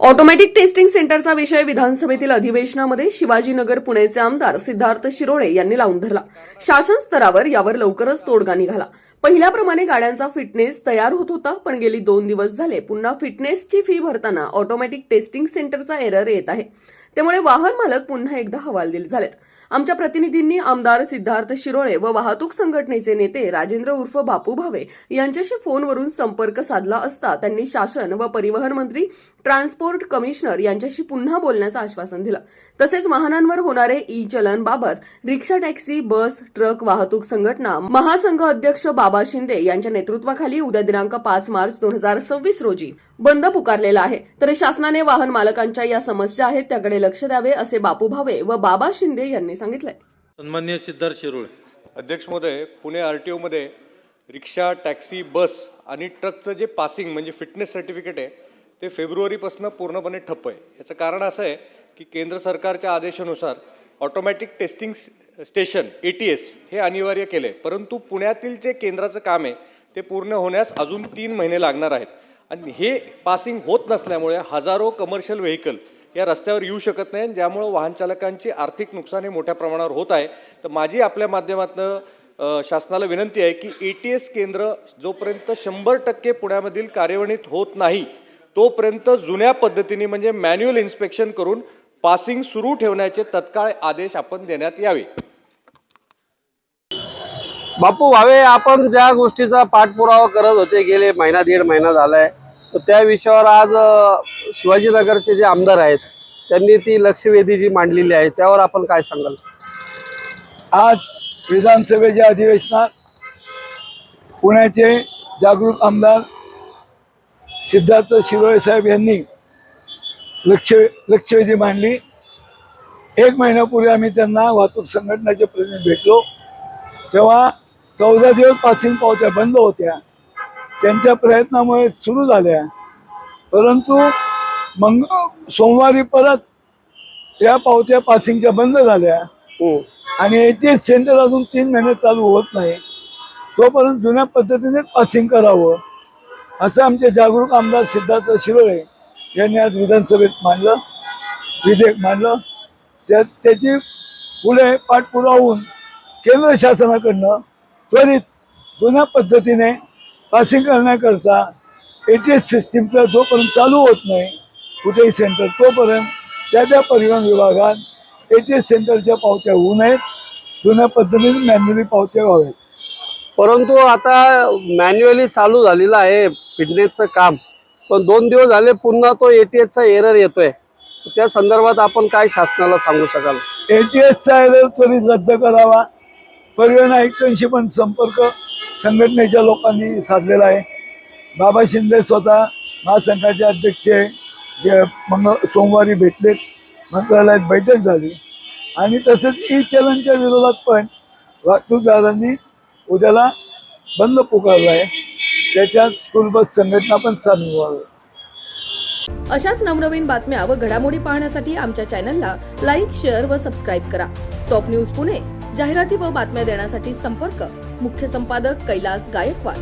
Automatic testing सेंटरचा विषय विधानसभेतील अधिवेशनामध्ये शिवाजीनगर पुणेचे आमदार सिद्धार्थ शिरोळे यांनी लावून धरला. शासन स्तरावर यावर लवकरच तोडगा निघाला. पहिल्याप्रमाणे गाड्यांचा फिटनेस तयार होत होता, पण गेली 2 दिवस झाले पुन्हा फिटनेसची फी भरताना ऑटोमॅटिक टेस्टिंग सेंटरचा एरर येत आहे. त्यामुळे वाहन मालक पुन्हा एकदा हवालदिल झालेत. आमच्या प्रतिनिधींनी आमदार सिद्धार्थ शिरोळे व वाहतूक संघटनेचे नेते राजेंद्र उर्फ बापू भावे यांच्याशी फोनवरून संपर्क साधला असता त्यांनी शासन व परिवहन मंत्री, ट्रान्सपोर्ट कमिशनर यांच्याशी पुन्हा बोलण्याचं आश्वासन दिलं. तसेच वाहनांवर होणारे ई चलन बाबत रिक्षा, टॅक्सी, बस, ट्रक वाहतूक संघटना महासंघ अध्यक्ष बाबा शिंदे यांच्या नेतृत्वाखाली उद्या दिनांक 5 मार्च 2026 रोजी बंद पुकारलेला आहे. तर शासनाने वाहन मालकांच्या या समस्या आहेत त्याकडे लक्ष द्यावे असे बापू भावे व बाबा शिंदे यांनी सांगितले. सन्माननीय सिद्धार्थ शिरोळे. अध्यक्ष महोदय, पुणे आरटीओ मध्ये रिक्षा, टॅक्सी, बस आणि ट्रकचं जे पासिंग म्हणजे फिटनेस सर्टिफिकेट आहे ते फेब्रुवारीपासून पूर्णपणे ठप्प आहे. याचं कारण असं आहे की केंद्र सरकारच्या आदेशानुसार ऑटोमॅटिक टेस्टिंग स्टेशन ATS हे अनिवार्य केले, परंतु पुण्यातील जे केंद्राचं काम आहे ते पूर्ण होण्यास अजून 3 महिने लागणार आहेत. आणि हे पासिंग होत नसल्यामुळे हजारो कमर्शियल व्हेकल या रस्त्यावर येऊ शकत नाही, ज्यामुळे वाहन चालकांची आर्थिक नुकसान हे मोठ्या प्रमाणावर होत आहे. तर माझी आपल्या माध्यमातून शासनाला विनंती आहे की ATS केंद्र जोपर्यंत 100% पुण्यामधील कार्यान्वित होत नाही तोपर्यंत जुन्या पद्धतीने म्हणजे मॅन्युअल इन्स्पेक्शन करून पासिंग सुरू ठेवण्याचे तत्काळ आदेश आपण देण्यात यावे. बापू भावे, आपण ज्या गोष्टीचा पाठपुरावा करत होते गेले महिना 1.5 महिना झालाय, तर त्या विषयावर आज शिवाजीनगरचे जे आमदार आहेत त्यांनी ती लक्षवेधी जी मांडलेली आहे त्यावर आपण काय सांगाल? आज विधानसभेच्या अधिवेशनात पुण्याचे जागरूक आमदार सिद्धार्थ शिरोळे साहेब यांनी लक्षवेधी मांडली. 1 महिन्यापूर्वी आम्ही त्यांना वाहतूक संघटनेचे प्रतिनिधी भेटलो, तेव्हा 14 दिवस पासिंग पावत्या बंद होत्या. त्यांच्या प्रयत्नामुळे सुरू झाल्या, परंतु सोमवारी परत या पावत्या पासिंगच्या बंद झाल्या आणि ATS सेंटर अजून 3 महिने चालू होत नाही. तोपर्यंत जुन्या पद्धतीने पासिंग करावं असं आमचे जागरूक आमदार सिद्धार्थ शिरोळे यांनी आज विधानसभेत विधेयक मांडलं. त्याची पुढे पाठपुरावा होऊन केंद्र शासनाकडनं त्वरित जुन्या पद्धतीने पासिंग करण्याकरता ATS सिस्टीमचं जोपर्यंत चालू होत नाही कुठेही सेंटर, तोपर्यंत त्या परिवहन विभागात ATS सेंटरच्या पावत्या होऊ नयेत, जुन्या पद्धतीने मॅन्युअली पावत्या व्हाव्यात. परंतु आता मॅन्युअली चालू झालेलं आहे फिटनेसचं काम, पण 2 दिवस झाले पुन्हा तो ATSचा एरर येतोय. त्या संदर्भात आपण काय शासनाला सांगू शकाल? ATSचा एरर त्वरित रद्द करावा. परिवहन आयुक्तांशी पण संपर्क संघटनेच्या लोकांनी साधलेला आहे. बाबा शिंदे स्वतः महासंघाचे अध्यक्ष सोमवारी भेटलेत, मंत्रालयात बैठक झाली आणि तसंच ई चलनच्या विरोधात पण वाहतूकदारांनी उद्याला बंद पुकारला आहे. त्याच्यात स्कूल बस संघटना पण सामील व्हावी. अशाच नवनवीन बातम्या व घडामोडी पाहण्यासाठी आमच्या चॅनलला लाईक, शेअर व सबस्क्राईब करा. Top news Pune. जाहिराती व बातम्या देण्यासाठी संपर्क मुख्य संपादक कैलास गायकवाड.